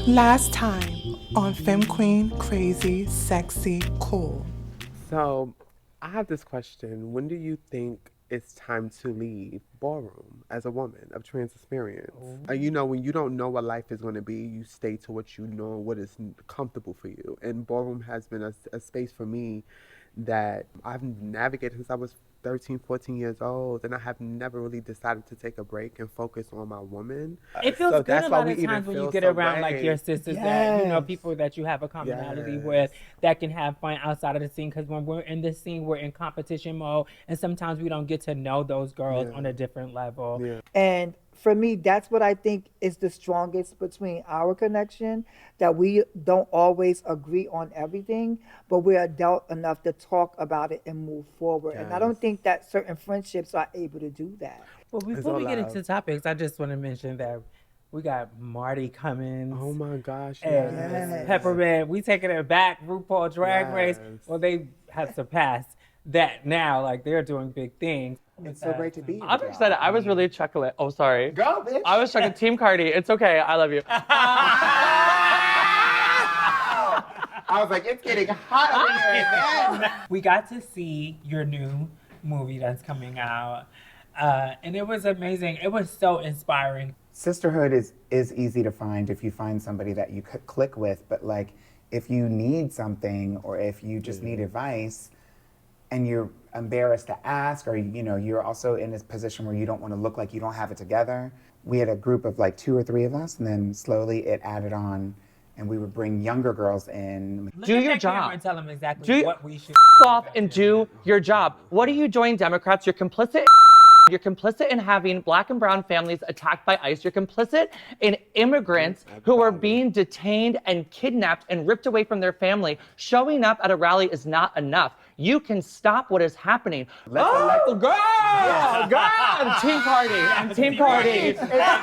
Last time on Femme Queen Crazy Sexy Cool. So, I have this question. When do you think it's time to leave ballroom as a woman of trans experience? You know, when you don't know what life is going to be, you stay to what you know, what is comfortable for you. And ballroom has been a space for me that I've navigated since I was 13, 14 years old, and I have never really decided to take a break and focus on my woman. It feels So good that's a why lot we of even times when you feel get so around like your great. sisters that, you know, Yes. people that you have a commonality Yes. with that can have fun outside of the scene. Because when we're in this scene, we're in competition mode. And sometimes we don't get to know those girls Yeah. on a different level. Yeah. And for me, that's what I think is the strongest between our connection, that we don't always agree on everything, but we're adult enough to talk about it and move forward. And I don't Yes. think that certain friendships are able to do that. Well, before all we get love. into topics, I just want to mention that we got Marty Cummins. Oh my gosh, And Yes. Peppermint, we taking it back. RuPaul Drag Race. Yes. Well, they have surpassed that now. Like they're doing big things. It's so great to be here. I'm excited. I was really chuckling. Oh, sorry. Go, bitch. I was chuckling. Team Cardi. It's okay. I love you. I was like, it's getting hot over here. And then We got to see your new movie that's coming out. And it was amazing. It was so inspiring. sisterhood is easy to find if you find somebody that you could click with, but like if you need something or if you just need advice and you're embarrassed to ask, or you know you're also in this position where you don't want to look like you don't have it together. We had a group of like 2 or 3 of us, and then slowly it added on, and we would bring younger girls in. Look Do at your that camera job. and tell them exactly Do- what we should Off and do your job. What are you doing, Democrats? You're complicit. You're complicit in having Black and brown families attacked by ICE. You're complicit in immigrants who are being detained and kidnapped and ripped away from their family. Showing up at a rally is not enough. You can stop what is happening. Let's Girl! God! Team Party. I'm Team Party.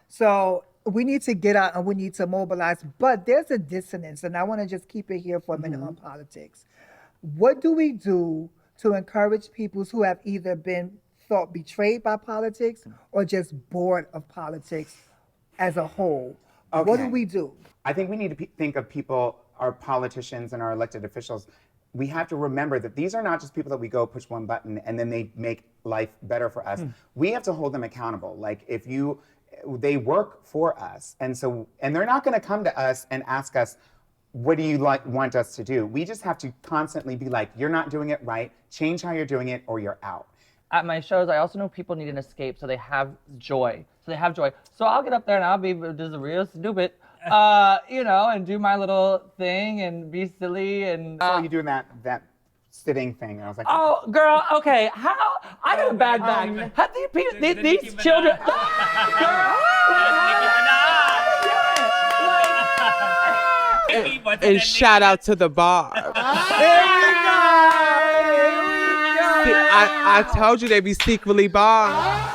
So we need to get out and we need to mobilize. But there's a dissonance, and I want to just keep it here for a minute on politics. What do we do to encourage people who have either been thought betrayed by politics or just bored of politics as a whole? What do Okay. we do? I think we need to think of people, our politicians and our elected officials. We have to remember that these are not just people that we go push one button and then they make life better for us. We have to hold them accountable. Like they work for us, and they're not going to come to us and ask us, what do you want us to do? We just have to constantly be like, you're not doing it right. Change how you're doing it, or you're out. At my shows, I also know people need an escape, so they have joy. So I'll get up there and I'll be just real stupid, you know, and do my little thing and be silly and. So you doing that sitting thing, and I was like, Oh, girl, okay. How? I got a bad bag. Have these children. And shout out to the bar. I told you they be secretly barred.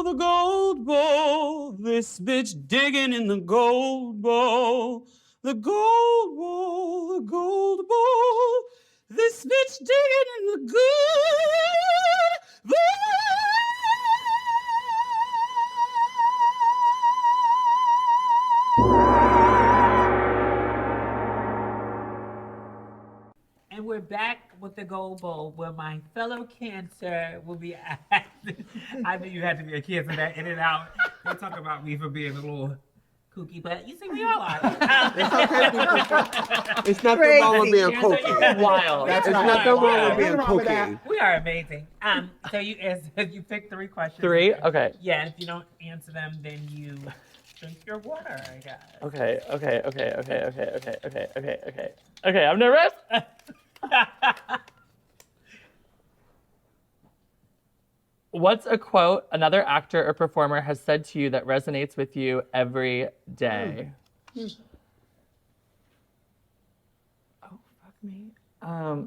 The gold bowl, this bitch digging in the gold bowl. The gold bowl, the gold bowl, this bitch digging in the good bowl. And we're back with the Gold Bowl, where my fellow Cancer will be asked. I knew you had to be a Cancer that in and out. They talk about me for being a little kooky, but you see, we all are. It's okay, people. It's nothing wrong with being kooky. Wild. It's nothing wrong with being wrong with that. kooky. We are amazing. So you pick 3 questions. 3? Okay. Yeah, and if you don't answer them, then you drink your water, I guess. Okay, I'm nervous. What's a quote another actor or performer has said to you that resonates with you every day? Oh, fuck me. I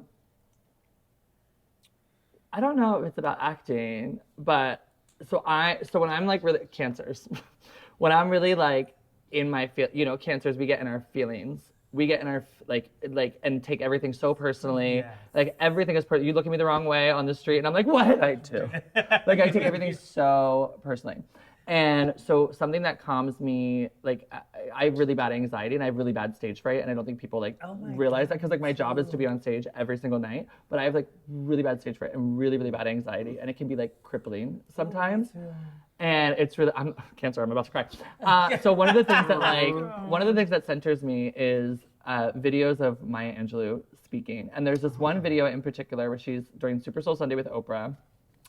don't know if it's about acting, but so when I'm like really cancers, when I'm really like in my cancers, we get in our feelings. We get in our like and take everything so personally. Yes. Like everything is you look at me the wrong way on the street and I'm like, what did I do? Like I take everything so personally. And so something that calms me, like I have really bad anxiety and I have really bad stage fright, and I don't think people realize that, because like my job is to be on stage every single night, but I have like really bad stage fright and really, really bad anxiety, and it can be like crippling sometimes. And it's really, I'm cancer, I'm about to cry. So one of the things that centers me is videos of Maya Angelou speaking. And there's this one video in particular where she's during Super Soul Sunday with Oprah.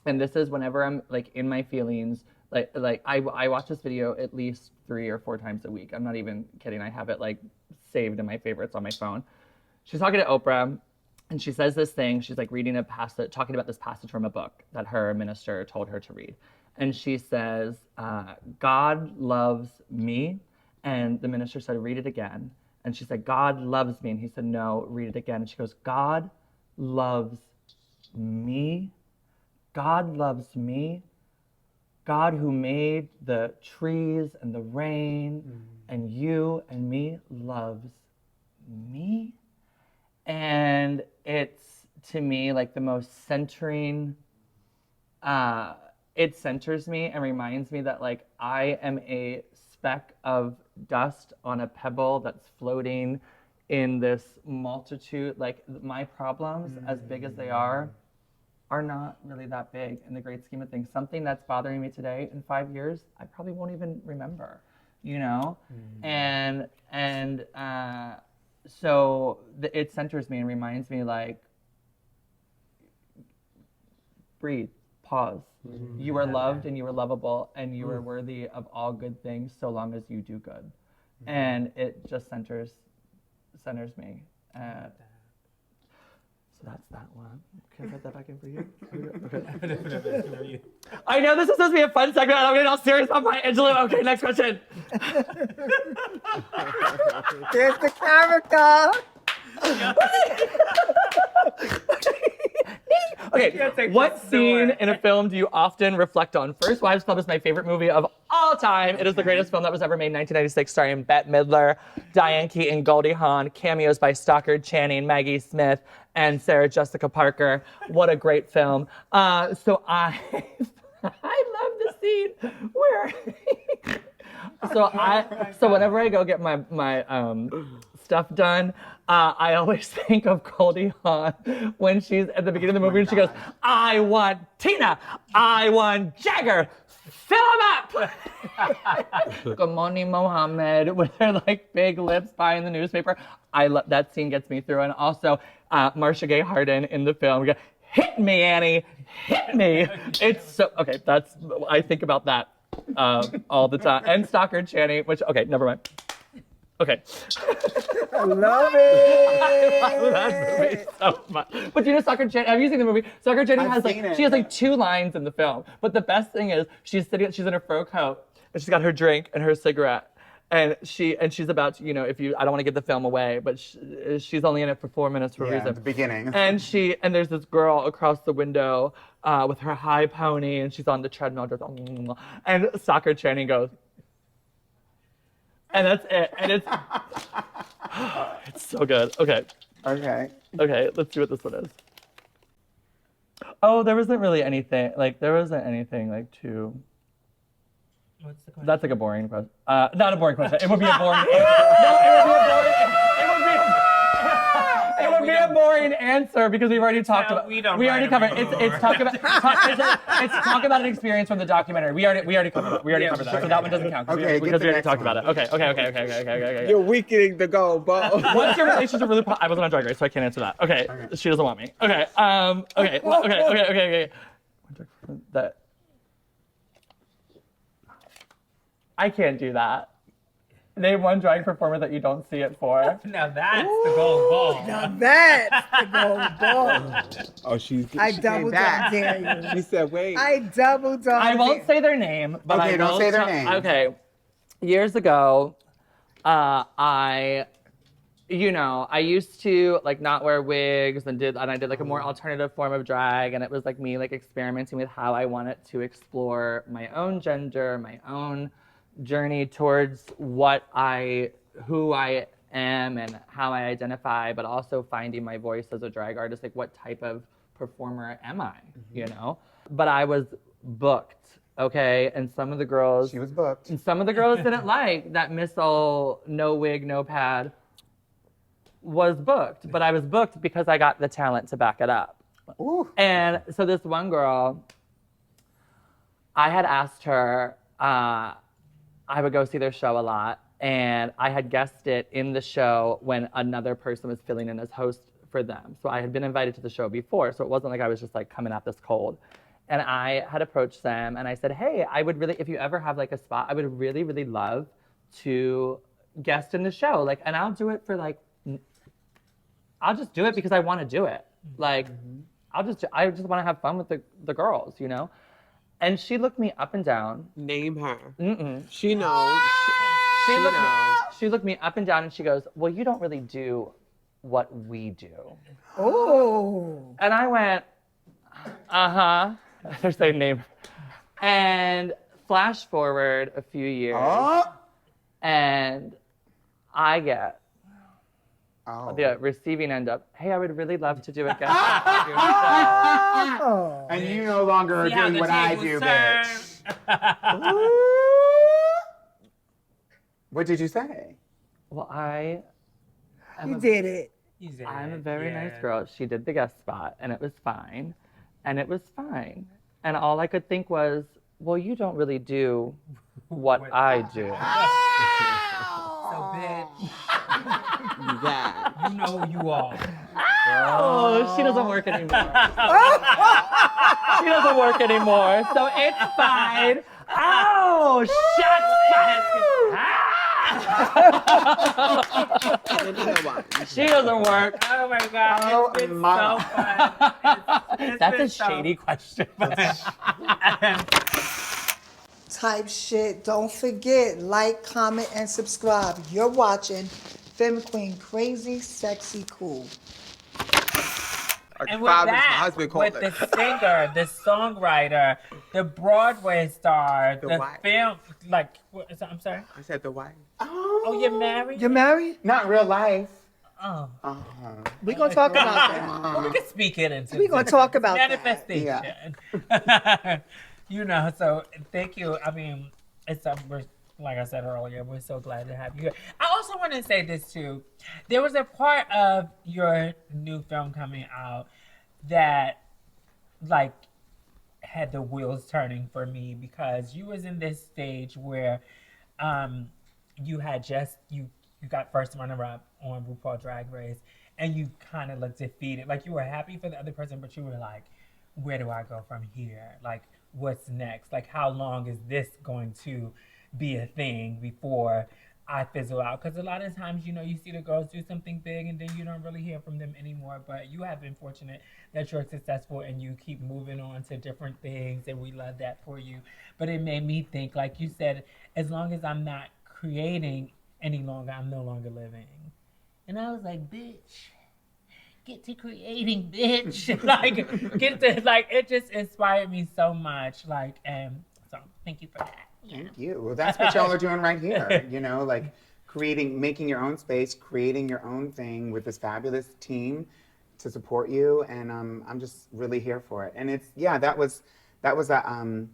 And this is whenever I'm like in my feelings, like I watch this video at least 3 or 4 times a week. I'm not even kidding. I have it like saved in my favorites on my phone. She's talking to Oprah, and she says this thing. She's like reading a passage, talking about this passage from a book that her minister told her to read. And she says, God loves me. And the minister said, read it again. And she said, God loves me. And he said, no, read it again. And she goes, God loves me. God loves me. God who made the trees and the rain and you and me loves me. And it's, to me, like the most centering, it centers me and reminds me that like I am a speck of dust on a pebble that's floating in this multitude. Like my problems, as big as they are not really that big in the great scheme of things. Something that's bothering me today, in 5 years, I probably won't even remember, you know? And so it centers me and reminds me like, breathe, pause. You are loved and you are lovable and you are worthy of all good things so long as you do good. And it just centers me. So that's that one. Can I put that back in for you? Okay. I know this is supposed to be a fun segment. I'm getting all serious about my Angelou. Okay, next question. There's the character. Okay, what scene in a film do you often reflect on? First Wives Club is my favorite movie of all time. It is the greatest film that was ever made in 1996, starring Bette Midler, Diane Keaton, Goldie Hawn, cameos by Stockard Channing, Maggie Smith, and Sarah Jessica Parker. What a great film. So I love the scene where so whenever I go get my stuff done, I always think of Goldie Hawn when she's at the beginning of the movie and she goes, I want Tina, I want Jagger, fill him up. Good morning, Mohammed, with her like big lips buying the newspaper. I love that scene, gets me through. And also Marcia Gay Harden in the film, go, hit me, Annie, hit me. It's so, okay, I think about that all the time. And Stockard Channing, which, okay, never mind. Okay. I love it. I love that movie so much. But you know, Stockard Channing, have you seen the movie? Stockard Channing has like 2 lines in the film. But the best thing is she's in her fur coat and she's got her drink and her cigarette. And she's about to, you know, I don't want to give the film away, but she's only in it for 4 minutes for a reason. The beginning. And there's this girl across the window with her high pony, and she's on the treadmill, just, and Stockard Channing goes, and that's it. And it's so good. Okay, let's see what this one is. Oh, there wasn't anything like too. What's the question? That's like a boring question. Not a boring question. It would be a boring. It would be a boring answer because we've already talked about. we don't We already write covered. them It's talk about. It's talk about an experience from the documentary. We already covered that. We already covered that. So that one doesn't count. Okay, Because we already next talked one. about it. Okay. You're weakening the goal, but What's your relationship with RuPaul? I wasn't on Drag Race, so I can't answer that. Okay. She doesn't want me. Okay. Okay. That. I can't do that. Name one drag performer that you don't see it for. Now that's the gold ball. Now that's the gold ball. oh, she I came double back. dare you. She said, "Wait." I double dog. I won't say their name, but Okay, I don't will say their tell- name. Okay. Years ago, I used to like not wear wigs and I did like a more alternative form of drag, and it was like me like experimenting with how I wanted to explore my own gender, my own journey towards who I am and how I identify, but also finding my voice as a drag artist, like what type of performer am I, you know? But I was booked, okay? And some of the girls She was booked. and some of the girls didn't like that Miss Ol' no wig, no pad was booked, but I was booked because I got the talent to back it up. Ooh. And so this one girl, I had asked her, I would go see their show a lot, and I had guessed it in the show when another person was filling in as host for them. So I had been invited to the show before, so it wasn't like I was just like coming at this cold. And I had approached them and I said, hey, I would really, if you ever have like a spot, I would really, really love to guest in the show. Like, and I'll do it for like, I'll just do it because I want to do it. Like, I just want to have fun with the girls, you know? And she looked me up and down. Name her. Mm-mm. She knows. She looked me up and down and she goes, well, you don't really do what we do. Oh. And I went, uh-huh. There's their name. And flash forward a few years. And I get the receiving end up, hey, I would really love to do a guest spot for your show. Oh. And you no longer are See how doing the what I tables do, turn? bitch. What did you say? Well, You did it. You said I'm a it, very yeah. nice girl. She did the guest spot, and it was fine. And it was fine. And all I could think was, well, you don't really do what I do. So, bitch, Yeah. you know who you are. Oh, she doesn't work anymore. She doesn't work anymore, so it's fine. Oh, she doesn't work. Oh my God, Oh, it's been my. so fun. It's That's been a so- shady question. Type shit. Don't forget, like, comment, and subscribe. You're watching Femme Queen Crazy Sexy Cool. And with My that, husband called with it. the singer, the songwriter, the Broadway star, the wife. film, like, what is that? I'm sorry. I said the wife. Oh, you're married? You're married? Not real life. Oh, We're going to talk about that. well, we can speak it into We're going to talk about that. manifestation. You know, so thank you. I mean, it's we're, like I said earlier, we're so glad to have you here. I also want to say this too. There was a part of your new film coming out that, like, had the wheels turning for me because you was in this stage where, you had you got first runner-up on RuPaul Drag Race, and you kind of looked defeated. Like, you were happy for the other person, but you were like, where do I go from here? Like, what's next? Like, how long is this going to be a thing before I fizzle out? Because a lot of times, you know, you see the girls do something big and then you don't really hear from them anymore. But you have been fortunate that you're successful and you keep moving on to different things, and we love that for you. But it made me think, like you said, as long as I'm not creating any longer, I'm no longer living. And I was like, bitch, get to creating, bitch. Like, get to, like, it just inspired me so much. Like, and so thank you for that. Thank you. Well, that's what y'all are doing right here. You know, like making your own space, creating your own thing with this fabulous team to support you. And I'm just really here for it. And it's, yeah, that was a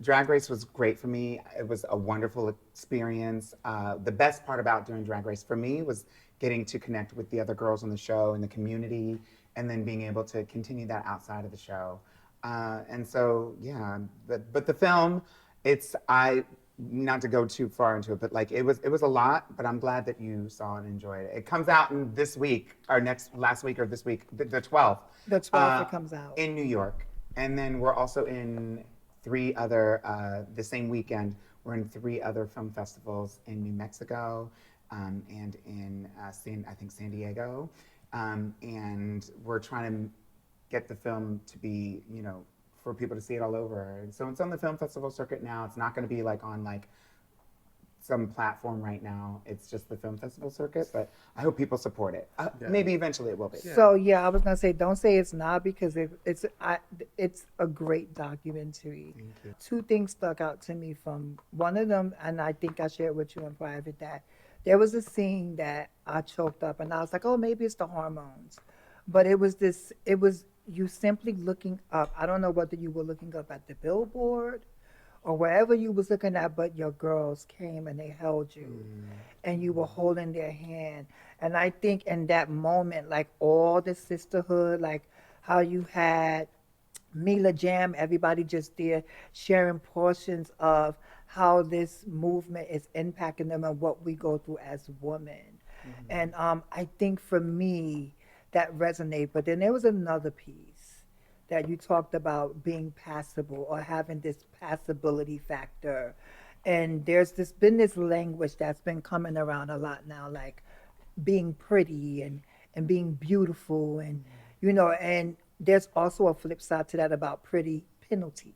Drag Race was great for me. It was a wonderful experience. The best part about doing Drag Race for me was getting to connect with the other girls on the show and the community, and then being able to continue that outside of the show. And so, yeah, but the film, not to go too far into it, but like it was a lot, but I'm glad that you saw it and enjoyed it. It comes out in this week, or last week or this week, the 12th. The 12th it comes out. In New York. And then we're also in 3 other, the same weekend, we're in 3 other film festivals in New Mexico, and in I think San Diego. And we're trying to get the film to be, for people to see it all over. And so it's on the film festival circuit now. It's not going to be like on like some platform right now. It's just the film festival circuit, but I hope people support it. Maybe eventually it will be. So yeah, I was gonna say, don't say it's not, because it's a great documentary. 2 things stuck out to me from one of them, and I think I shared with you in private, that there was a scene that I choked up, and I was like, oh, maybe it's the hormones, but it was you simply looking up. I don't know whether you were looking up at the billboard or wherever you was looking at, but your girls came and they held you, and you were holding their hand. And I think in that moment, like all the sisterhood, like how you had Mila Jam, everybody just there sharing portions of how this movement is impacting them and what we go through as women. And I think for me, that resonated. But then there was another piece that you talked about, being passable or having this passability factor. And there's been this language that's been coming around a lot now, like being pretty and being beautiful, and and there's also a flip side to that about pretty penalty.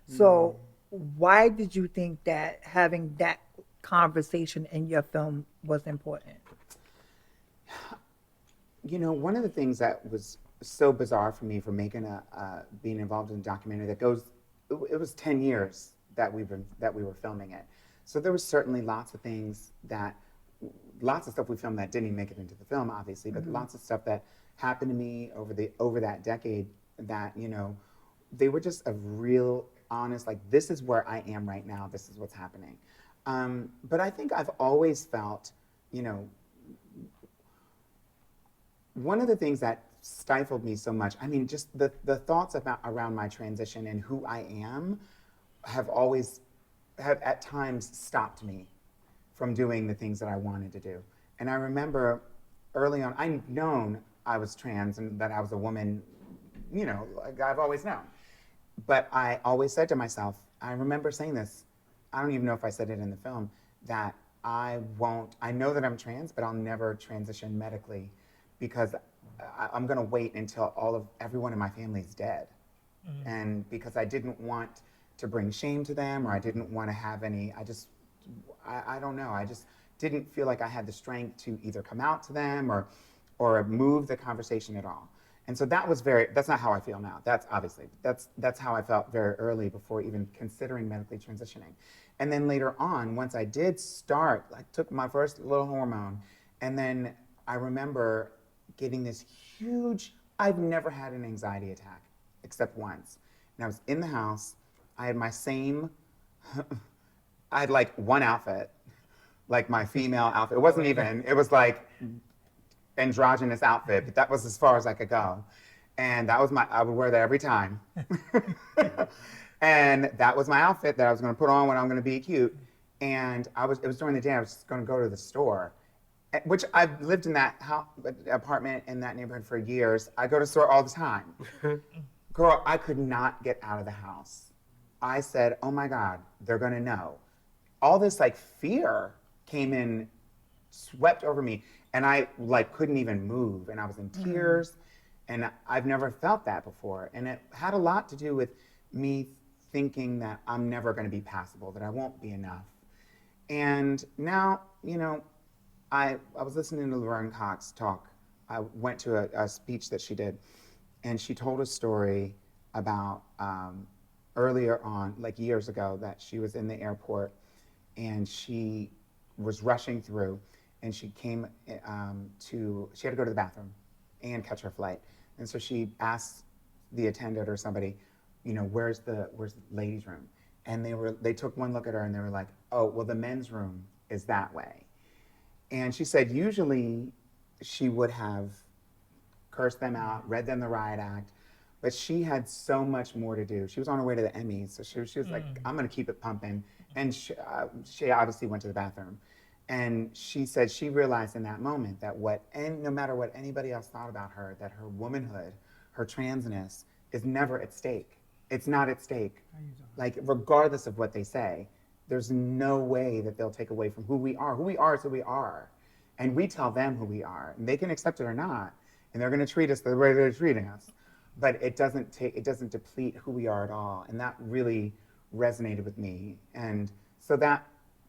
So why did you think that having that conversation in your film was important? One of the things that was so bizarre for me for making being involved in a documentary it was 10 years that we were filming it. So there was certainly lots of stuff we filmed that didn't even make it into the film, obviously, but lots of stuff that happened to me over that decade that, they were just a real honest, like, this is where I am right now, this is what's happening. But I think I've always felt, one of the things that stifled me so much, I mean, just the thoughts around my transition and who I am have at times stopped me from doing the things that I wanted to do. And I remember early on, I'd known I was trans and that I was a woman, like I've always known. But I always said to myself, I remember saying this, I don't even know if I said it in the film, that I know that I'm trans, but I'll never transition medically, because I'm gonna wait until everyone in my family is dead. And because I didn't want to bring shame to them, or I didn't want to have any, I don't know, I just didn't feel like I had the strength to either come out to them or move the conversation at all. And so that's not how I feel now. That's how I felt very early, before even considering medically transitioning. And then later on, once I did start, I took my first little hormone, and then I remember getting this huge, I've never had an anxiety attack except once. And I was in the house, I had I had like one outfit, like my female outfit. It wasn't even, it was like androgynous outfit, but that was as far as I could go. And that was I would wear that every time. And that was my outfit that I was gonna put on when I'm gonna be cute. And it was during the day, I was just gonna go to the store, which I've lived in that apartment in that neighborhood for years. I go to the store all the time. Girl, I could not get out of the house. I said, oh my God, they're gonna know. All this like fear came in, swept over me, and I like couldn't even move, and I was in tears, and I've never felt that before. And it had a lot to do with me thinking that I'm never gonna be passable, that I won't be enough. And now, I was listening to Laverne Cox talk. I went to a speech that she did, and she told a story about earlier on, like years ago, that she was in the airport and she was rushing through, and she came she had to go to the bathroom and catch her flight. And so she asked the attendant or somebody, where's the ladies' room? And they took one look at her and they were like, oh, well, the men's room is that way. And she said usually she would have cursed them out, read them the riot act, but she had so much more to do. She was on her way to the Emmys, so she was like, I'm gonna keep it pumping. And she obviously went to the bathroom. And she said she realized in that moment that no matter what anybody else thought about her, that her womanhood, her transness is never at stake. It's not at stake. Like, regardless of what they say, there's no way that they'll take away from who we are. Who we are is who we are. And we tell them who we are. And they can accept it or not. And they're gonna treat us the way they're treating us. But it doesn't deplete who we are at all. And that really resonated with me. And so that,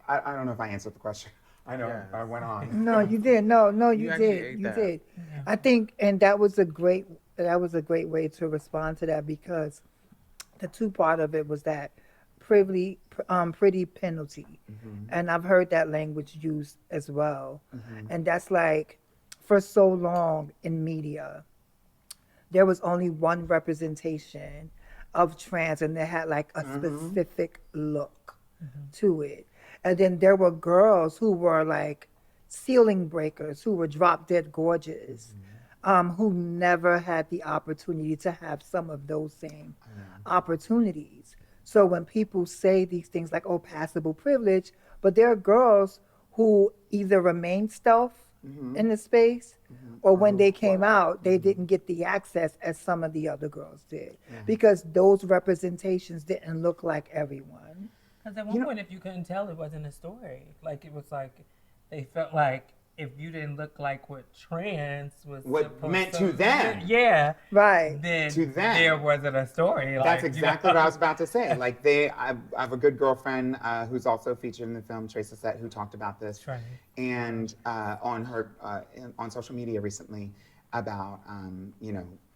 I don't know if I answered the question. I know, Yes. I went on. No, you did. No, you actually did. ate You that. did. I think, and that was a great way to respond to that, because the two part of it was that pretty penalty, and I've heard that language used as well, and that's like, for so long in media, there was only one representation of trans, and they had like a specific look to it. And then there were girls who were like ceiling breakers, who were drop dead gorgeous, who never had the opportunity to have some of those same opportunities. So when people say these things like, oh, passable privilege, but there are girls who either remain stealth in the space, or when they came out, they didn't get the access as some of the other girls did, because those representations didn't look like everyone. Because at one point, if you couldn't tell, it wasn't a story. Like, it was like, they felt like if you didn't look like what trans was What supposed meant to them. Yeah. Right. Then To them. there wasn't a story. Like, That's exactly what I was about to say. Like, I have a good girlfriend who's also featured in the film, Tracy Set, who talked about this, right. and on social media recently about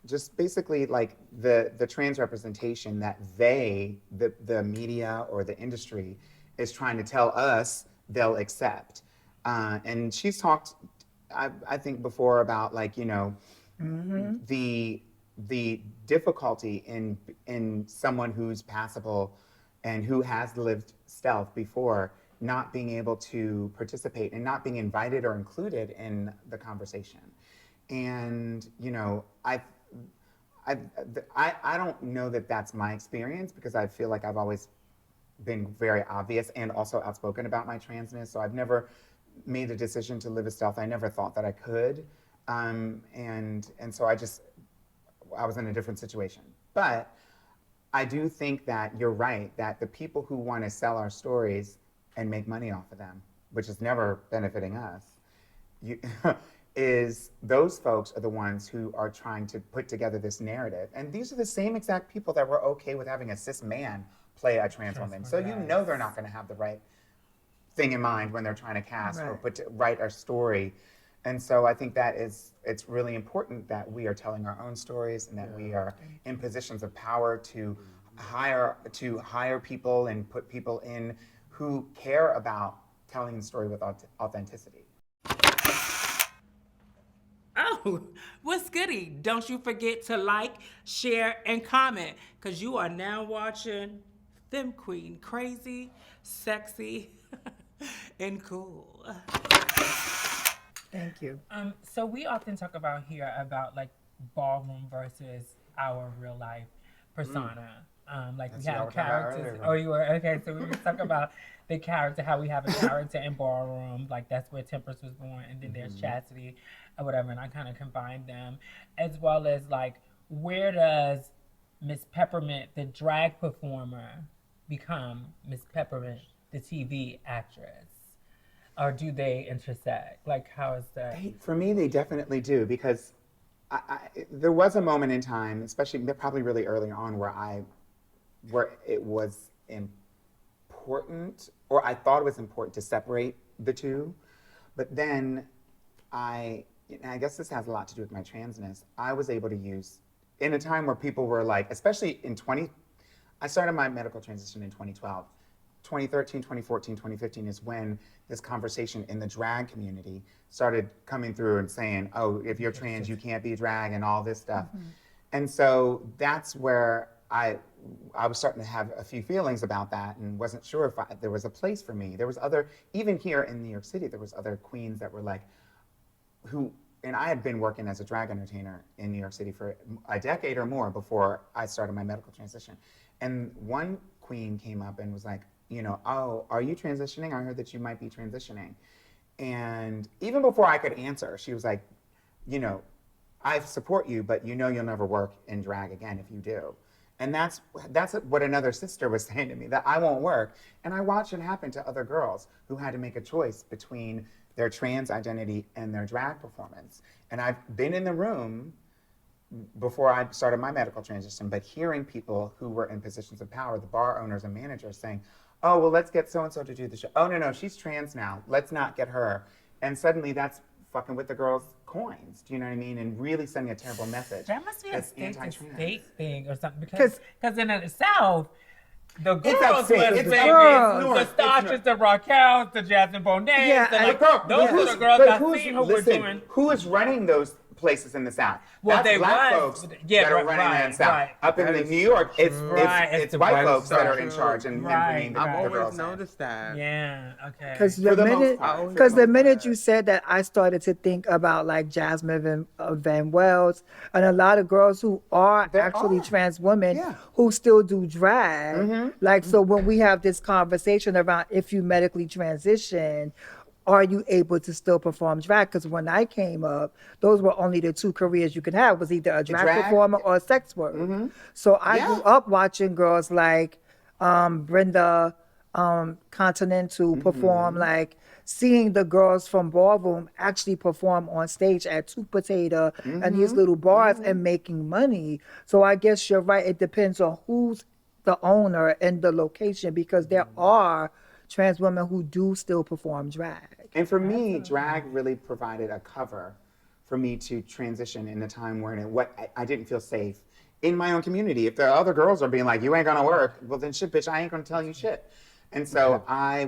just basically like the trans representation that the media or the industry is trying to tell us they'll accept. And she's talked, I think, before about like, the difficulty in someone who's passable and who has lived stealth before not being able to participate and not being invited or included in the conversation. And I don't know that that's my experience, because I feel like I've always been very obvious and also outspoken about my transness. So I've never made a decision to live a stealth. I never thought that I could. And so I was in a different situation. But I do think that you're right, that the people who want to sell our stories and make money off of them, which is never benefiting us, is those folks are the ones who are trying to put together this narrative. And these are the same exact people that were okay with having a cis man play a trans woman. So they're not going to have the right thing in mind when they're trying to cast or write our story. And so I think that it's really important that we are telling our own stories, and that we are in positions of power to hire people and put people in who care about telling the story with authenticity. Oh, what's goody? Don't you forget to like, share, and comment, because you are now watching Femme Queen Crazy, Sexy, and Cool. Thank you. So we often talk about here about like ballroom versus our real life persona. Like That's we what I have was talking about characters. earlier. Oh, you were okay. So we were talking about the character, how we have a character in ballroom, like that's where Tempest was born, and then there's Chastity or whatever, and I kind of combined them, as well as like where does Miss Peppermint, the drag performer, become Miss Peppermint, the TV actress? Or do they intersect? Like, how is that? For me, they definitely do, because there was a moment in time, especially probably really early on, where it was important, or I thought it was important to separate the two. But then I guess this has a lot to do with my transness. I was able to use, in a time where people were like, especially I started my medical transition in 2012. 2013, 2014, 2015 is when this conversation in the drag community started coming through and saying, oh, if you're trans, you can't be drag and all this stuff. And so that's where I I was starting to have a few feelings about that and wasn't sure if there was a place for me. There was other, even here in New York City, there was other queens that were like, and I had been working as a drag entertainer in New York City for a decade or more before I started my medical transition. And one queen came up and was like, oh, are you transitioning? I heard that you might be transitioning. And even before I could answer, she was like, I support you, but you'll never work in drag again if you do. And that's what another sister was saying to me, that I won't work. And I watched it happen to other girls who had to make a choice between their trans identity and their drag performance. And I've been in the room before I started my medical transition, but hearing people who were in positions of power, the bar owners and managers saying, oh, well, let's get so-and-so to do the show. Oh, no, she's trans now. Let's not get her. And suddenly that's fucking with the girls' coins. Do you know what I mean? And really sending a terrible message. That must be a that's state thing or something. Because in the South, the It's girls upstate. was It's baby, north. the Starches, the Raquels, the Jasmine Bonets, Yeah, and and those are the girls I seen who were listen, doing. who is running those places in the South? Well, That's they black was, folks yeah, that are running right, in the South. right. Up in New York, it's the white white folks that are folks. in charge and Right, bringing the, right. I've the always girls in. noticed that. Yeah, okay. Because For the most part. the minute you said that, I started to think about like Jasmine Van Wells and a lot of girls who are There actually are. trans women Yeah. who still do drag. Like, so when we have this conversation around if you medically transition, are you able to still perform drag? Because when I came up, those were only the two careers you could have, was either a drag performer or a sex worker. So I grew up watching girls like Brenda Continental perform, like seeing the girls from ballroom actually perform on stage at Two Potato and these little bars and making money. So I guess you're right. It depends on who's the owner and the location, because there are trans women who do still perform drag. And for me, drag really provided a cover for me to transition in a time where I didn't feel safe in my own community. If the other girls are being like, you ain't gonna work, well then shit, bitch, I ain't gonna tell you shit. And so I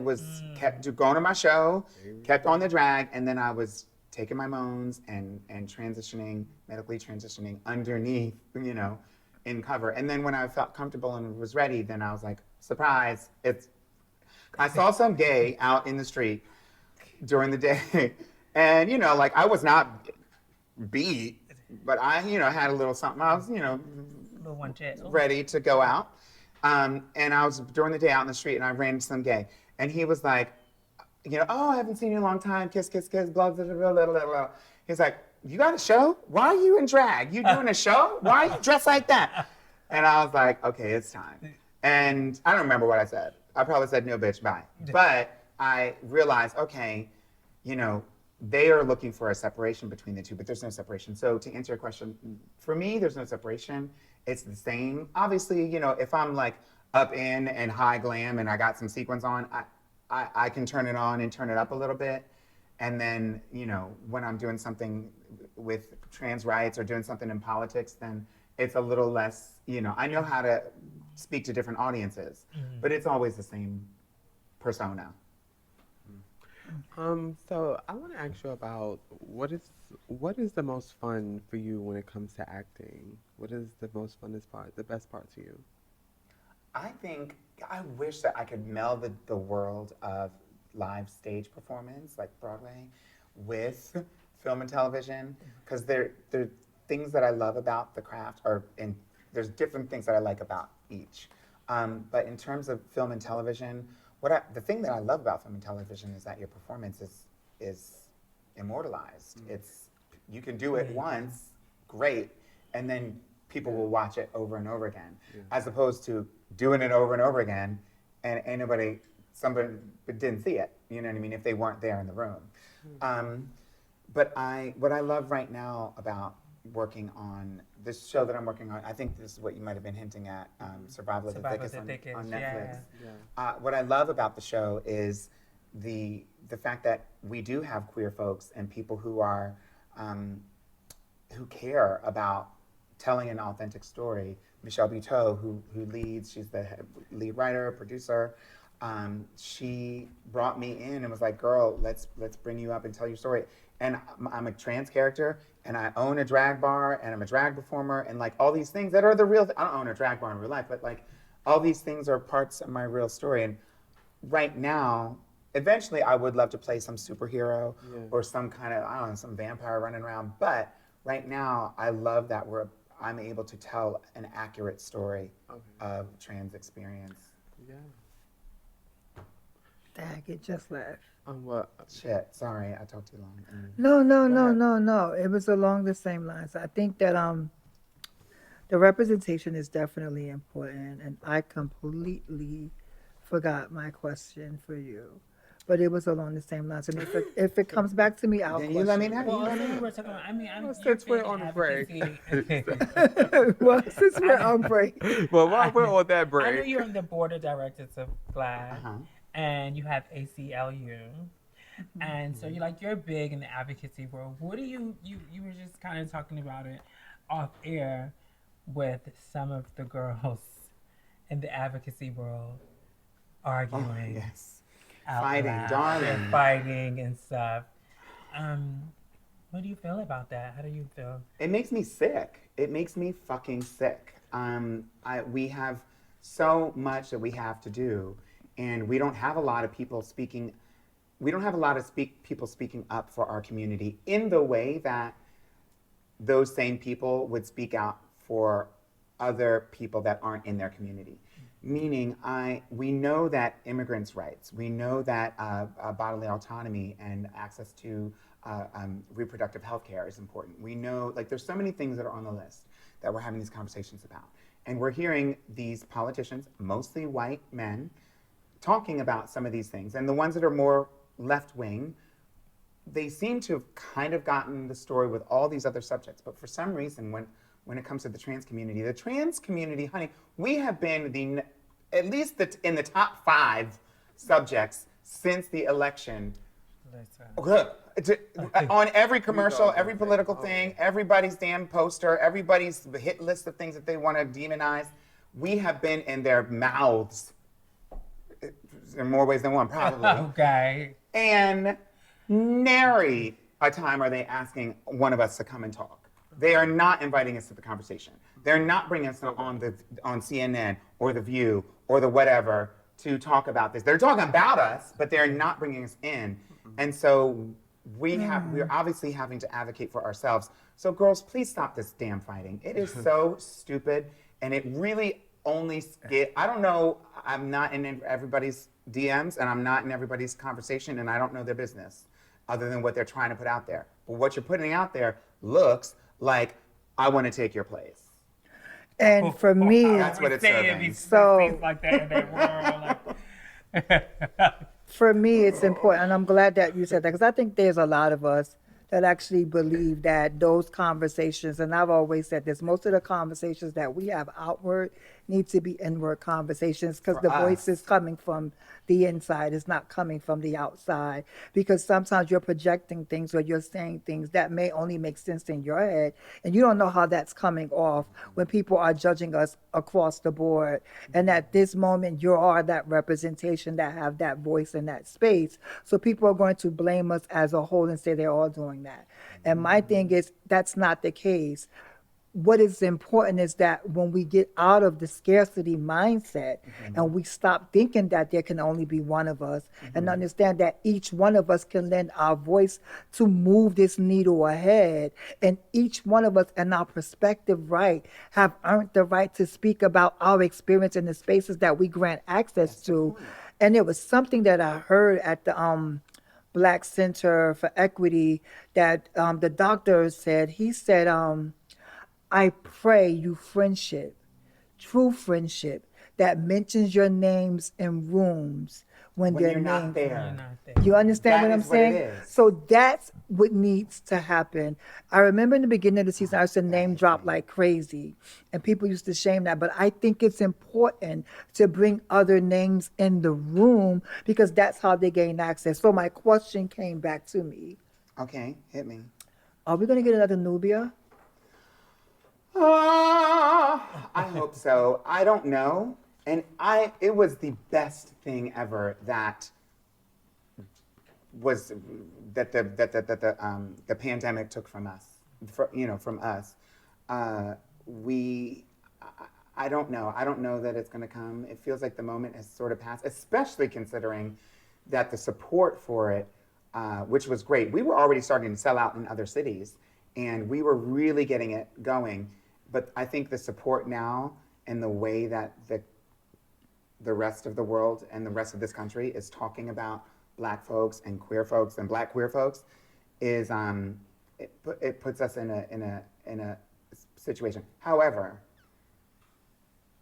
kept going to my show, kept on the drag, and then I was taking my moans and medically transitioning underneath, in cover. And then when I felt comfortable and was ready, then I was like, surprise, I saw some gay out in the street during the day, and I was not beat, but I had a little something. I was ready to go out, and I was during the day out in the street, and I ran into some gay, and he was like, oh, I haven't seen you in a long time, kiss, kiss, kiss, blah, blah, blah, blah, blah, blah. He's like, you got a show? Why are you in drag? You doing a show? Why are you dressed like that? And I was like, okay, it's time. And I don't remember what I said. I probably said, no, bitch, bye. But I realized, okay, they are looking for a separation between the two, but there's no separation. So to answer your question, for me, there's no separation. It's the same. Obviously, if I'm like up in and high glam and I got some sequins on, I can turn it on and turn it up a little bit. And then, when I'm doing something with trans rights or doing something in politics, then it's a little less, I know how to speak to different audiences, but it's always the same persona. So I want to ask you about what is the most fun for you when it comes to acting? What is the most funnest part, the best part to you? I wish that I could meld the world of live stage performance, like Broadway, with film and television, because there are things that I love about the craft, and there's different things that I like about each. But in terms of film and television, the thing that I love about film and television is that your performance is immortalized. You can do it once, great, and then people will watch it over and over again, as opposed to doing it over and over again, and somebody didn't see it. You know what I mean? If they weren't there in the room. But what I love right now about working on this show that I'm working on, I think this is what you might have been hinting at, Survival of the Thickest on Netflix. Yeah. What I love about the show is the fact that we do have queer folks and people who are who care about telling an authentic story. Michelle Buteau, who leads, she's the lead writer, producer. she brought me in and was like, "Girl, let's bring you up and tell your story." And I'm a trans character, and I own a drag bar, and I'm a drag performer, and like all these things that are the real. I don't own a drag bar in real life, but like all these things are parts of my real story. And right now, eventually, I would love to play some superhero or some kind of, I don't know, some vampire running around. But right now, I love that I'm able to tell an accurate story of trans experience. Yeah. Dang, it just left. What? Shit, sorry, I talked too long. No. It was along the same lines. I think that the representation is definitely important, and I completely forgot my question for you. But it was along the same lines, and if it comes back to me, I'll Then you let me know. Well, we're talking about, Since we're on a break. Well, since we're on break. Well, while we're on that I know break. you're on the board of directors of GLAAD, Uh-huh. and you have ACLU. And so you're big in the advocacy world. What do you were just kind of talking about it off air with some of the girls in the advocacy world arguing, Yes. out Fighting, loud, darling. and fighting and stuff. What do you feel about that? How do you feel? It makes me sick. It makes me fucking sick. We have so much that we have to do, and we don't have a lot of people speaking. We don't have a lot of people speaking up for our community in the way that those same people would speak out for other people that aren't in their community. Meaning, we know that immigrants' rights, we know that bodily autonomy and access to reproductive health care is important. We know, there's so many things that are on the list that we're having these conversations about. And we're hearing these politicians, mostly white men, talking about some of these things. And the ones that are more left-wing, they seem to have kind of gotten the story with all these other subjects. But for some reason, when it comes to the trans community, honey, we have been at least in the top 5 subjects since the election. On every commercial, every political thing, everybody's damn poster, everybody's hit list of things that they want to demonize, we have been in their mouths in more ways than one, probably. Okay. And nary a time are they asking one of us to come and talk. They are not inviting us to the conversation. They're not bringing us on CNN or The View or the whatever to talk about this. They're talking about us, but they're not bringing us in. And so we're obviously having to advocate for ourselves. So girls, please stop this damn fighting. It is so stupid, and it really only I don't know, I'm not in everybody's DMs, and I'm not in everybody's conversation, and I don't know their business other than what they're trying to put out there. But what you're putting out there looks like, I want to take your place. And for me, That's what it's serving. So- like that in that world. for me, it's important, and I'm glad that you said that, because I think there's a lot of us that actually believe that those conversations, and I've always said this, most of the conversations that we have outward need to be inward conversations, because the voice is coming from the inside, it's not coming from the outside. Because sometimes you're projecting things or you're saying things that may only make sense in your head, and you don't know how that's coming off when people are judging us across the board. And at this moment, you are that representation that have that voice in that space. So people are going to blame us as a whole and say they're all doing that. And my thing is, that's not the case. What is important is that when we get out of the scarcity mindset and we stop thinking that there can only be one of us and understand that each one of us can lend our voice to move this needle ahead, and each one of us and our perspective have earned the right to speak about our experience in the spaces that we grant access to. And it was something that I heard at the Black Center for Equity that the doctor said. He said, I pray you friendship, true friendship, that mentions your names in rooms when When their you're not names. there. You understand That what I'm is what it saying? is. So that's what needs to happen. I remember in the beginning of the season, I used to name drop like crazy, and people used to shame that. But I think it's important to bring other names in the room, because that's how they gain access. So my question came back to me. Okay, hit me. Are we going to get another Nubia? I hope so. I don't know. And it was the best thing ever that was that the pandemic took from us, from us. I don't know. I don't know that it's going to come. It feels like the moment has sort of passed, especially considering that the support for it, which was great. We were already starting to sell out in other cities, and we were really getting it going. But I think the support now and the way that the rest of the world and the rest of this country is talking about Black folks and queer folks and Black queer folks is it puts us in a situation. However,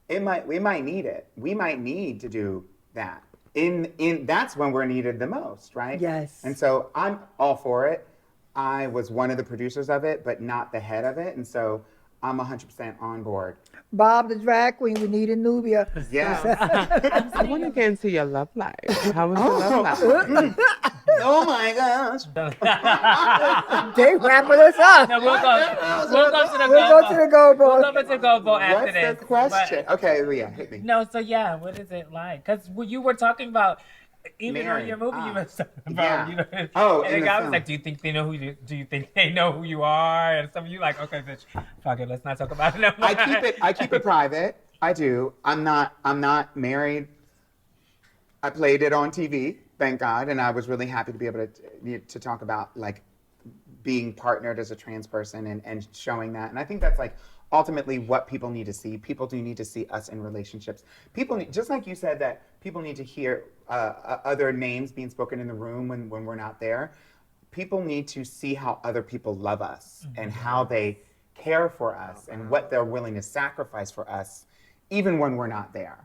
we might need it. We might need to do that. That's when we're needed the most, right? Yes. And so I'm all for it. I was one of the producers of it, but not the head of it, and so I'm 100% on board. Bob the drag queen, we need a Nubia. Yeah. I want to get into your love life. How was your love life? Oh my gosh. They wrapping us up. No, we'll go to the We'll go to the go We'll boy. go to the go after What's this. the question? Okay, well, yeah, hit me. No, so yeah, what is it like? Because you were talking about, even Mary, on your movie, you were talking about, yeah. you know, Oh, and in the the guy was film. like, do you think they know who you are? And some of you like, okay, bitch, fuck it, let's not talk about it no more. I keep it private. I do. I'm not married. I played it on TV, thank God, and I was really happy to be able to talk about like being partnered as a trans person and showing that. And I think that's like ultimately what people need to see. People do need to see us in relationships. People need, just like you said, that people need to hear other names being spoken in the room when we're not there. People need to see how other people love us and how they care for us and what they're willing to sacrifice for us, even when we're not there.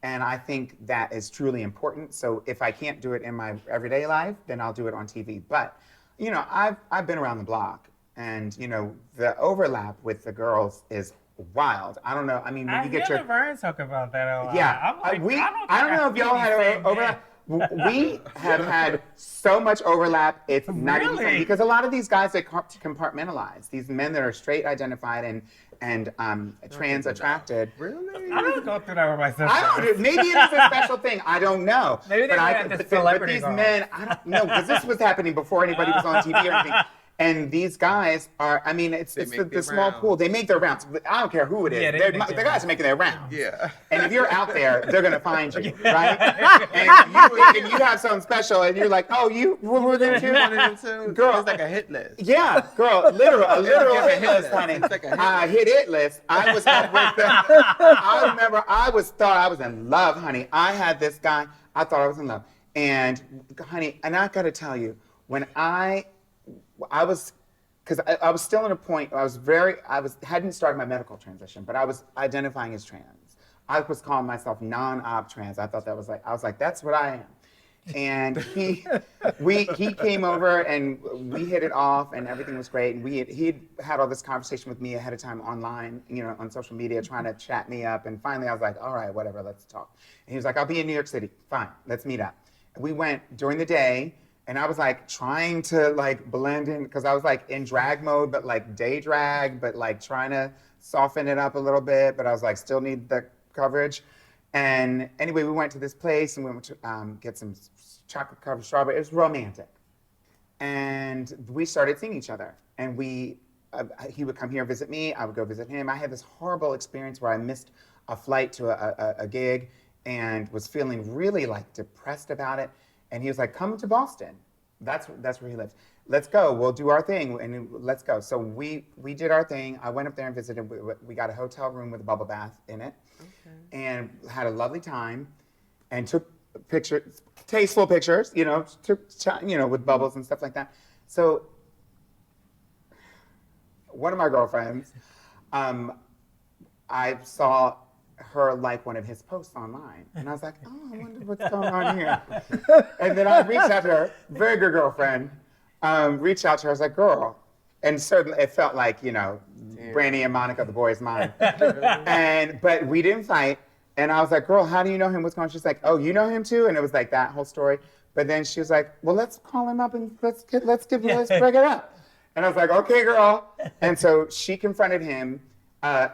And I think that is truly important. So if I can't do it in my everyday life, then I'll do it on TV. But, you know, I've been around the block, and, you know, the overlap with the girls is wild. I don't know. I mean, when I you get hear your... Laverne talk about that a lot. Yeah, I'm like, I don't know if y'all had an overlap. We have had so much overlap, it's not even funny. Really? Because a lot of these guys, they compartmentalize. These men that are straight identified and trans attracted. Really? I don't go through that with my sister. I don't. Maybe it is a special thing. I don't know. Maybe they but went at the but celebrity these girl. men, I don't know, because this was happening before anybody was on TV or anything. And these guys are, I mean, it's make the their small rounds. pool. They make their rounds. I don't care who it is. Yeah, they They're- make their the guys are making their rounds. Yeah. And if you're out there, they're going to find you, right? And you think you have something special, and you're like, oh, you were there too? One of them too. Girl. It's like a hit list. Yeah, girl, a literal like a hit hit list, list. honey. It's like a hit Hit it list. I was up with them. I remember thought I was in love, honey. I had this guy, I thought I was in love. And honey, and I gotta tell you, when I was, because I was still in a point, hadn't started my medical transition, but I was identifying as trans. I was calling myself non-op trans. I thought that was like, I was like, that's what I am. And he came over and we hit it off and everything was great. And he'd had all this conversation with me ahead of time online, you know, on social media, trying to chat me up. And finally I was like, all right, whatever, let's talk. And he was like, I'll be in New York City. Fine, let's meet up. And we went during the day, and I was like trying to like blend in, because I was like in drag mode, but like day drag, but like trying to soften it up a little bit, but I was like, still need the coverage. And anyway, we went to this place and we went to get some chocolate covered strawberry. It was romantic. And we started seeing each other. And he would come here visit me, I would go visit him. I had this horrible experience where I missed a flight to a gig and was feeling really like depressed about it. And he was like, come to Boston. That's where he lives. Let's go, we'll do our thing, and let's go. So we did our thing. I went up there and visited. We got a hotel room with a bubble bath in it, and had a lovely time, and took pictures, tasteful pictures, you know, with bubbles and stuff like that. So one of my girlfriends, I saw her like one of his posts online. And I was like, oh, I wonder what's going on here. And then I reached out to her, very good girlfriend, reached out to her, I was like, girl. And certainly it felt like, you know, Brandy and Monica, the boys' mine. But we didn't fight. And I was like, girl, how do you know him? What's going on? She's like, oh, you know him too? And it was like that whole story. But then she was like, well, let's call him up and let's break it up. And I was like, okay, girl. And so she confronted him.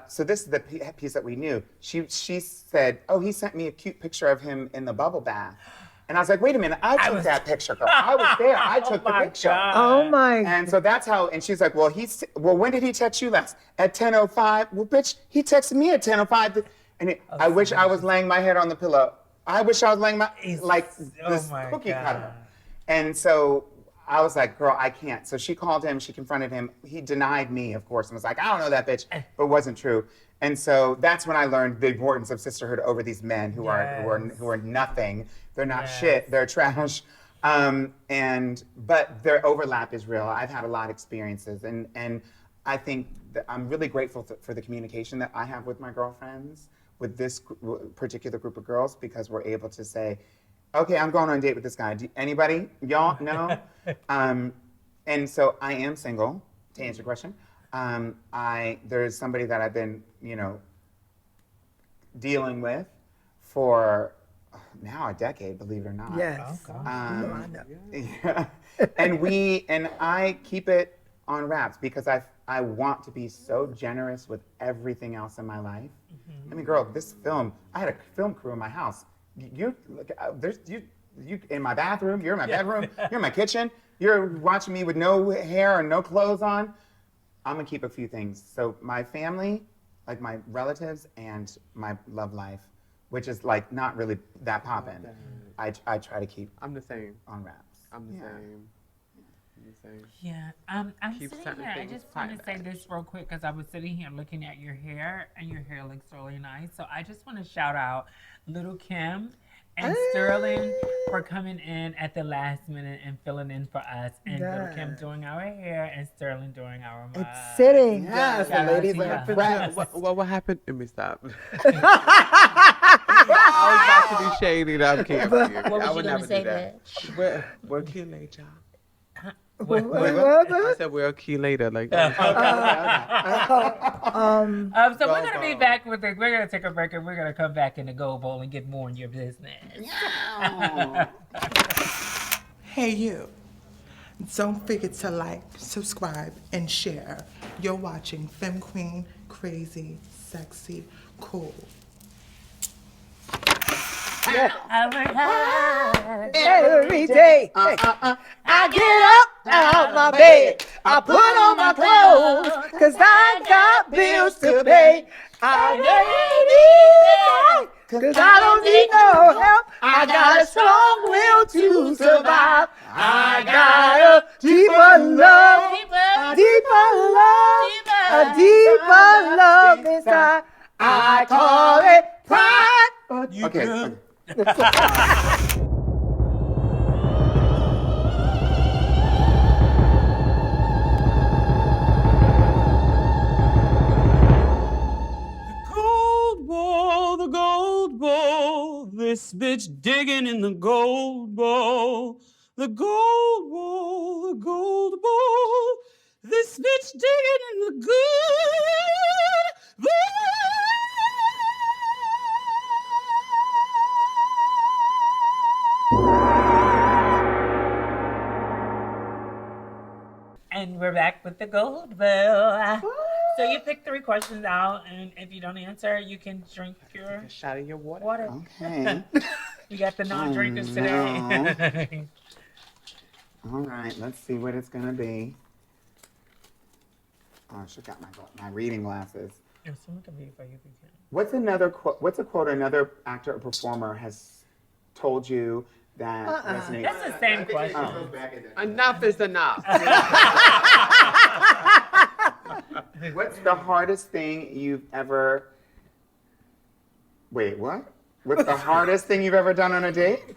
So this is the piece that we knew. She said, "Oh, he sent me a cute picture of him in the bubble bath," and I was like, "Wait a minute, I took that picture, girl. I was there. I took the picture." Oh my. And so that's how. And she's like, "Well, when did he text you last? At 10:05? Well, bitch, he texted me at 10:05." And I wish I was laying my head on the pillow. I wish I was laying like this cookie cutter. And so I was like, girl, I can't. So she called him, she confronted him. He denied me, of course, and was like, I don't know that bitch, but it wasn't true. And so that's when I learned the importance of sisterhood over these men who are nothing. They're not shit. They're trash. But their overlap is real. I've had a lot of experiences, and I think that I'm really grateful for the communication that I have with my girlfriends, with this particular group of girls, because we're able to say, okay, I'm going on a date with this guy. Anybody? Y'all? No? And so I am single, to answer your question. There's somebody that I've been, dealing with for now a decade, believe it or not. Yes. Yeah. And I keep it on wraps because I want to be so generous with everything else in my life. I mean, girl, this film, I had a film crew in my house. You in my bathroom, you're in my bedroom, you're in my kitchen, you're watching me with no hair and no clothes on. I'm gonna keep a few things. So my family, like my relatives, and my love life, which is like not really that poppin'. I try to keep I'm the same. on wraps. I'm the same. Yeah, I'm Keep sitting certain here. I things just want to say private. this real quick because I was sitting here looking at your hair, and your hair looks really nice. So I just want to shout out Little Kim and Sterling for coming in at the last minute and filling in for us, and Little Kim doing our hair and Sterling doing our mug. It's sitting. Yes, the Shout out ladies to are you. pressed. What happened? Let me stop. I was about to be shady. No, I'm kidding. What I was you would gonna never say, do that. We're key later. What? I said we're key later. Like, So we're gonna be back with it. We're gonna take a break and we're gonna come back in the Gold Bowl and get more in your business. Hey, you. Don't forget to like, subscribe, and share. You're watching Femme Queen Crazy Sexy Cool. Every day. I get up out of my bed. I put on my clothes, 'cause I got bills to pay. I need 'cause I don't need no help. I got a strong will to survive. I got a deeper love, a deeper love inside. I call it pride. Okay. The gold bowl, this bitch digging in the gold bowl. The gold bowl, the gold bowl, this bitch digging in the good bowl. And we're back with the Gold Bowl. So you pick 3 questions out, and if you don't answer, you can drink your shot of your water. Okay. You got the non-drinkers today. All right, let's see what it's gonna be. Oh, I should got my reading glasses. Someone can be for you if you can. What's a quote another actor or performer has told you that resonates? That's the same question. Enough is enough. What's the hardest thing you've ever... Wait, what? What's the hardest thing you've ever done on a date?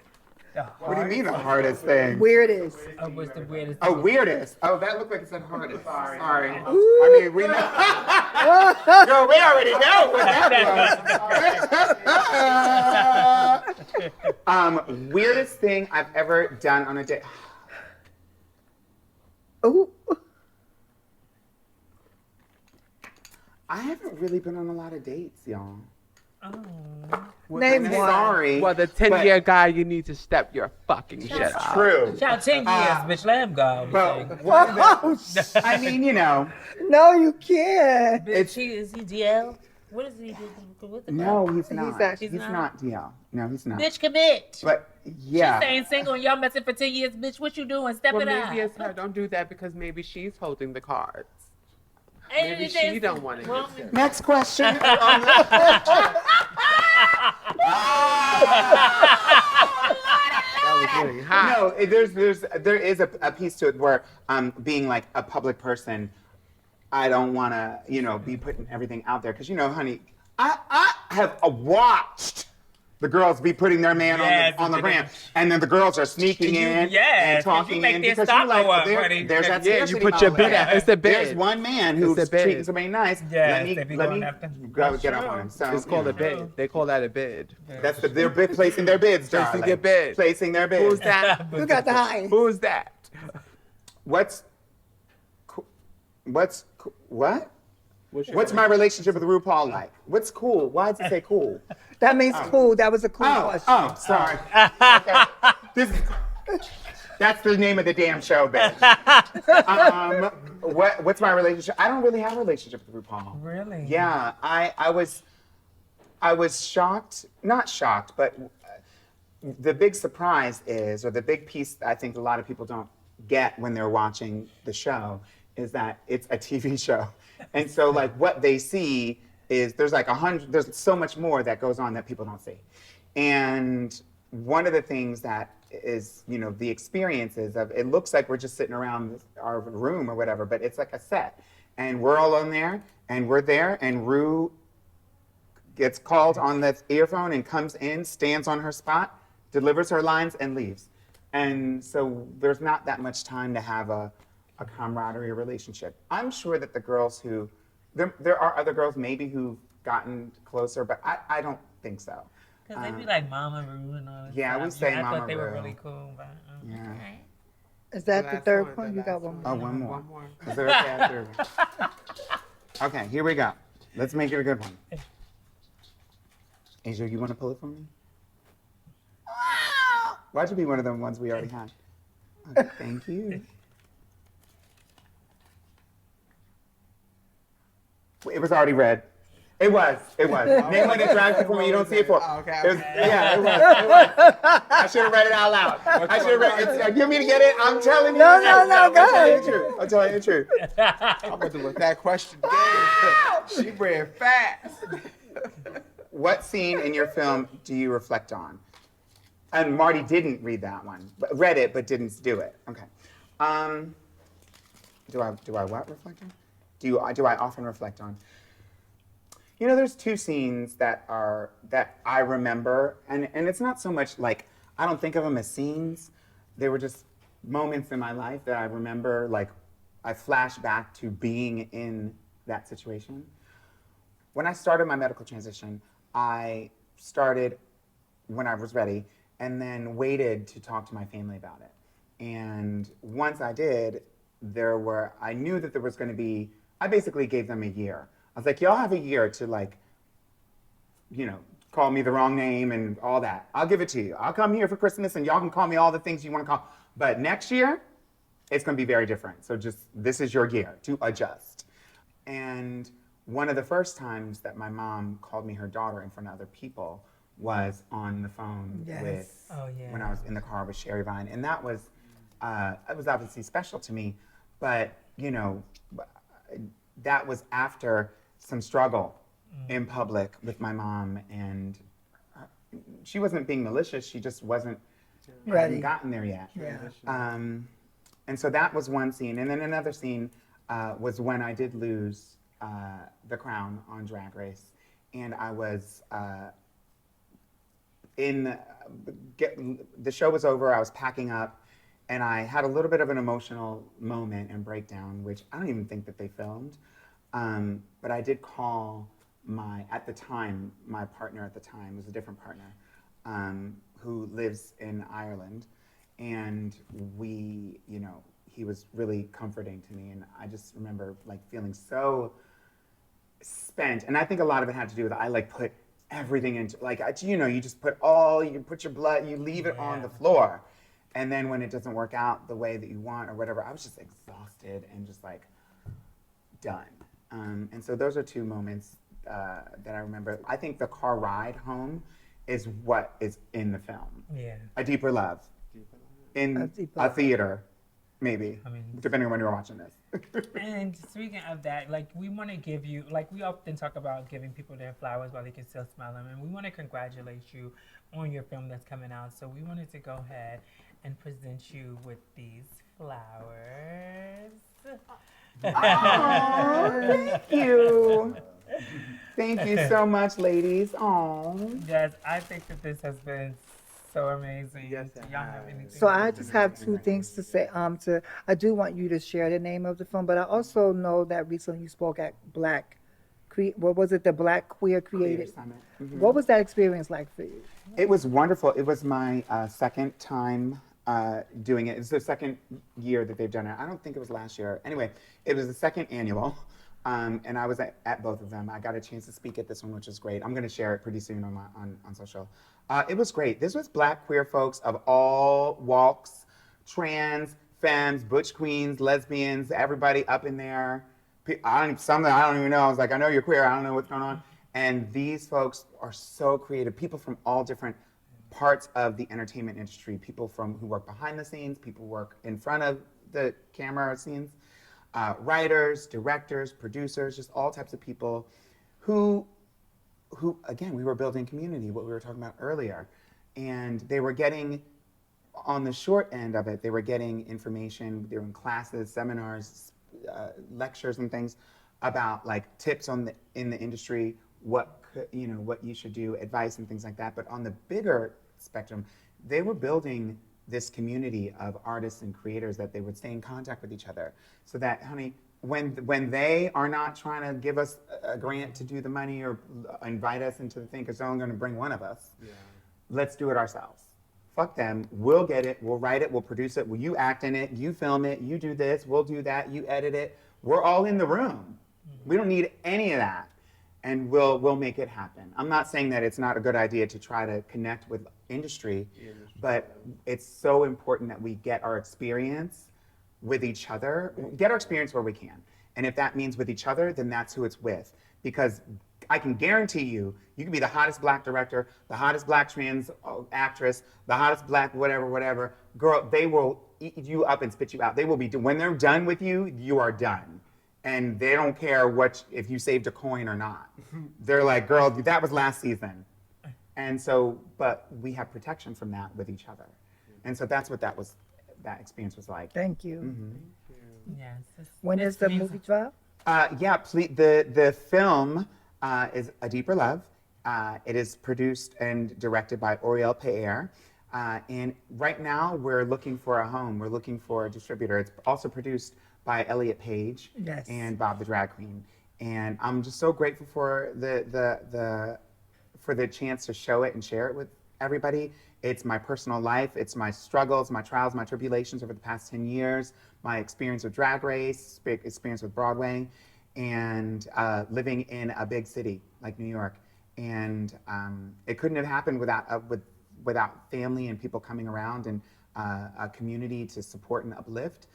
What do you mean the hardest thing? Weirdest. What's the weirdest? Oh, weirdest. Oh, that looked like it said hardest. Sorry. I mean, we know. No, we already know what that was. Weirdest thing I've ever done on a date. Ooh. I haven't really been on a lot of dates, y'all. Name one. Sorry. Well, the 10-year guy, you need to step your fucking shit It's up. true. Child, 10 years, bitch. Let him go. But one of the, I mean, you know, No, you can't. Bitch, is he DL? What is he do with the no, girl? he's not. actually- He's not DL. No, he's not. Bitch, commit. But yeah. She staying single and y'all messing for 10 years, bitch. What you doing? Step Well, it maybe up. it's her. Don't do that because maybe she's holding the cards. Ain't Maybe anything- she don't want to Well, get Next question. That was getting hot. No, there is a piece to it where being like a public person, I don't want to, you know, be putting everything out there because, you know, honey, I have watched the girls be putting their man Yes, on the and gram, and then the girls are sneaking in yes, 'cause and you talking make in their because stock you like go up, there- honey. there's that Yeah, you scarcity put your model bid there. out. It's the bid. There's one man It's who's the bid. treating somebody nice. Yes, let if me you let going me after- go That's get up true. on him. So It's called a bid. They call that a bid. That's they're placing their bids, Placing darling. their bids. Placing their bids. Who's that? You got the highest. Who's that? What? What's my relationship with RuPaul like? What's cool? Why did you say cool? That means cool. That was a cool question. Oh, sorry. Okay. That's the name of the damn show, bitch. What's my relationship? I don't really have a relationship with RuPaul. Really? Yeah, I was shocked, not shocked, but the big surprise is, or the big piece I think a lot of people don't get when they're watching the show, is that it's a TV show. And so like what they see is there's so much more that goes on that people don't see. And one of the things that is, you know, the experiences of, it looks like we're just sitting around our room or whatever, but it's like a set. And we're all on there, and we're there, and Ru gets called on the earphone and comes in, stands on her spot, delivers her lines, and leaves. And so there's not that much time to have a camaraderie relationship. I'm sure that the girls who, there are other girls maybe who've gotten closer, but I don't think so. Because they be like Mama Ru and all that Yeah, stuff. we say I Mama thought they were Ru. really cool. But, Yeah. okay. Is that the last third one, one? the You got last one Oh, more. one more. One more. Is there a third one? Okay, here we go. Let's make it a good one. Asia, you want to pull it for me? Why'd you be one of them ones we already had? Okay, thank you. It was already read. It was. Name one that drives you for me you don't see it for. Oh, okay. It was, yeah, it was. I should have read it out loud. I should have read it. You want me to get it? I'm telling you. No, the no, truth. no, go I'm telling you ahead. the truth. I'm telling you the truth. I'm about to look that question again. She ran fast. What scene in your film do you reflect on? And Marty didn't read that one, but read it but didn't do it. Okay. Do I what reflect on? Do I often reflect on? You know, there's two scenes that I remember, and it's not so much like, I don't think of them as scenes. They were just moments in my life that I remember, like I flash back to being in that situation. When I started my medical transition, I started when I was ready and then waited to talk to my family about it. And once I did, I knew that there was going to be, I basically gave them a year. I was like, y'all have a year to like, you know, call me the wrong name and all that. I'll give it to you. I'll come here for Christmas and y'all can call me all the things you want to call. But next year, it's going to be very different. So just, this is your year to adjust. And one of the first times that my mom called me her daughter in front of other people was on the phone with, when I was in the car with Sherry Vine. And that was, it was obviously special to me, but you know, that was after some struggle in public with my mom, and she wasn't being malicious, she just wasn't hadn't gotten there yet. Yeah. And so that was one scene. And then another scene was when I did lose the crown on Drag Race. And I was the show was over, I was packing up, and I had a little bit of an emotional moment and breakdown, which I don't even think that they filmed. But I did call my partner at the time was a different partner, who lives in Ireland. And we, you know, he was really comforting to me. And I just remember like feeling so spent. And I think a lot of it had to do with, I like put everything into, like, you just put your blood, you leave it on the floor. And then when it doesn't work out the way that you want or whatever, I was just exhausted and just like done. And so those are two moments that I remember. I think the car ride home is what is in the film. Yeah. A Deeper Love. In a theater, maybe, depending on when you're watching this. And speaking of that, like, we want to give you, like, we often talk about giving people their flowers while they can still smell them, and we want to congratulate you on your film that's coming out. So we wanted to go ahead and present you with these flowers. Thank you. Thank you so much, ladies. Yes, I think that this has been so amazing. Yes, Do y'all have anything? So I just have two things to say. I do want you to share the name of the film, but I also know that recently you spoke at what was it? The Black Queer Creative Summit. What was that experience like for you? It was wonderful. It was my second time doing it. It's the second year that they've done it. I don't think it was last year. Anyway, it was the second annual. And I was at both of them. I got a chance to speak at this one, which is great. I'm going to share it pretty soon on social. It was great. This was Black queer folks of all walks, trans, femmes, butch queens, lesbians, everybody up in there. I don't even know. I was like, I know you're queer. I don't know what's going on. And these folks are so creative. People from all different parts of the entertainment industry. People who work behind the scenes. People who work in front of the camera scenes. Writers, directors, producers, just all types of people who, again, we were building community, what we were talking about earlier. And they were getting, on the short end of it, they were getting information, they were in classes, seminars, lectures and things about like tips in the industry, what you should do, advice and things like that. But on the bigger spectrum, they were building this community of artists and creators that they would stay in contact with each other. So that, honey, when they are not trying to give us a grant to do the money or invite us into the thing, because they're only going to bring one of us, let's do it ourselves. Fuck them. We'll get it. We'll write it. We'll produce it. Will you act in it? You film it. You do this. We'll do that. You edit it. We're all in the room. We don't need any of that. And we'll make it happen. I'm not saying that it's not a good idea to try to connect with industry, but it's so important that we get our experience with each other, get our experience where we can. And if that means with each other, then that's who it's with. Because I can guarantee you, you can be the hottest Black director, the hottest Black trans actress, the hottest Black whatever, girl, they will eat you up and spit you out. They will be, when they're done with you, you are done. And they don't care if you saved a coin or not. They're like, girl, that was last season. And so, but we have protection from that with each other. And so that's what that experience was like. Thank you. Mm-hmm. Yes. When is the movie drop? The film is A Deeper Love. It is produced and directed by Oriel Peer. And right now we're looking for a home. We're looking for a distributor. It's also produced by Elliot Page and Bob the Drag Queen. And I'm just so grateful for the chance to show it and share it with everybody. It's my personal life. It's my struggles, my trials, my tribulations over the past 10 years, my experience with Drag Race, experience with Broadway, and living in a big city like New York. And it couldn't have happened without family and people coming around and a community to support and uplift.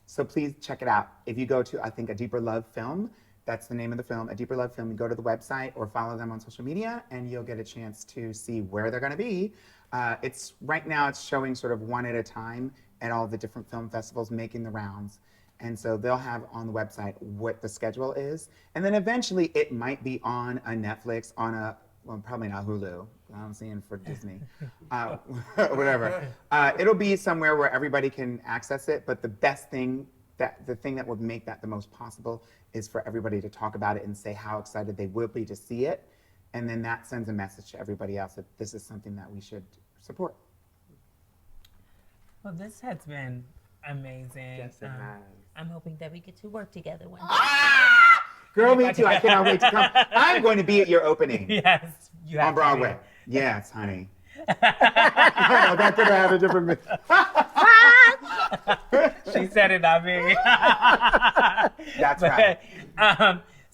So please check it out. If you go to, I think, A Deeper Love Film, that's the name of the film, A Deeper Love Film, you go to the website or follow them on social media and you'll get a chance to see where they're gonna be. Right now it's showing sort of one at a time at all the different film festivals making the rounds. And so they'll have on the website what the schedule is. And then eventually it might be on a Netflix, well, probably not Hulu. I'm seeing for Disney, whatever. It'll be somewhere where everybody can access it, but the thing that would make that the most possible is for everybody to talk about it and say how excited they will be to see it. And then that sends a message to everybody else that this is something that we should support. Well, this has been amazing. Yes, it has. I'm hoping that we get to work together one day. Girl, me too. I cannot wait to come. I'm going to be at your opening. Yes, you have on Broadway. Yes, honey. I know, that could have had a different. She said it, not me. That's right.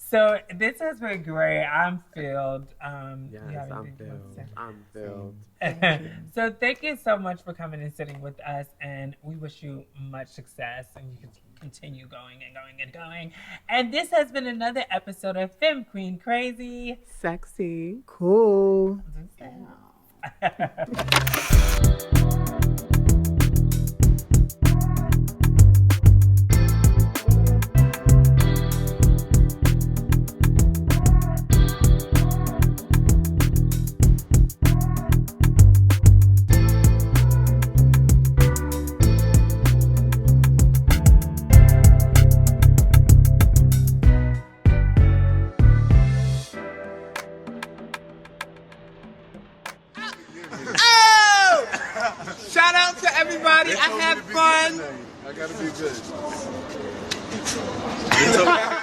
So this has been great. I'm filled. Yes, you have I'm anything you want to say? filled. I'm filled. So thank you so much for coming and sitting with us, and we wish you much success, and you can continue going and going and going. And this has been another episode of Femme Queen Crazy. Sexy. Cool. Shout out to everybody. I had fun. I gotta be good.